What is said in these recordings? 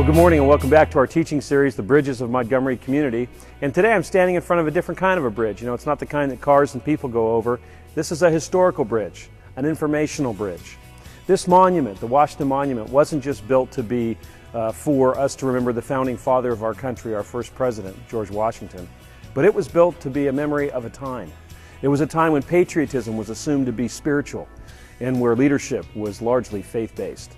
Well, good morning and welcome back to our teaching series, The Bridges of Montgomery Community. And today I'm standing in front of a different kind of a bridge. You know, it's not the kind that cars and people go over. This is a historical bridge, an informational bridge. This monument, the Washington Monument, wasn't just built to be for us to remember the founding father of our country, our first president, George Washington, but it was built to be a memory of a time. It was a time when patriotism was assumed to be spiritual and where leadership was largely faith-based.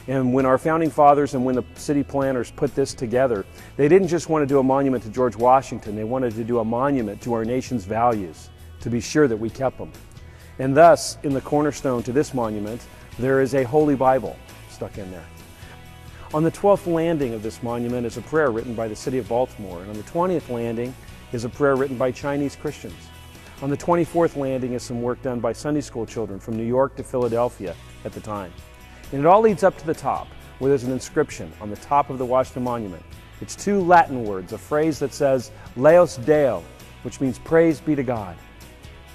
And when our founding fathers and when the city planners put this together, they didn't just want to do a monument to George Washington, they wanted to do a monument to our nation's values, to be sure that we kept them. And thus, in the cornerstone to this monument, there is a Holy Bible stuck in there. On the 12th landing of this monument is a prayer written by the city of Baltimore, and on the 20th landing is a prayer written by Chinese Christians. On the 24th landing is some work done by Sunday school children from New York to Philadelphia at the time. And it all leads up to the top, where there's an inscription on the top of the Washington Monument. It's two Latin words, a phrase that says, Laus Deo, which means praise be to God.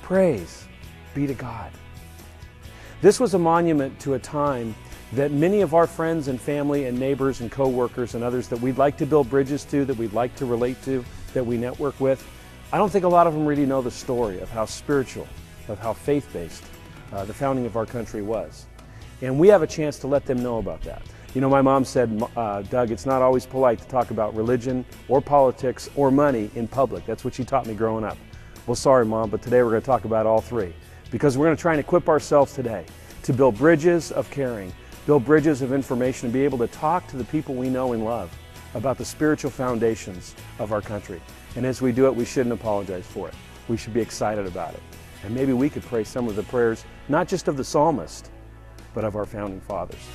Praise be to God. This was a monument to a time that many of our friends and family and neighbors and co-workers and others that we'd like to build bridges to, that we'd like to relate to, that we network with, I don't think a lot of them really know the story of how spiritual, of how faith-based the founding of our country was. And we have a chance to let them know about that. You know, my mom said, Doug, it's not always polite to talk about religion or politics or money in public. That's what she taught me growing up. Well, sorry, Mom, but today we're going to talk about all three. Because we're going to try and equip ourselves today to build bridges of caring, build bridges of information, and be able to talk to the people we know and love about the spiritual foundations of our country. And as we do it, we shouldn't apologize for it. We should be excited about it. And maybe we could pray some of the prayers, not just of the psalmist, but of our founding fathers.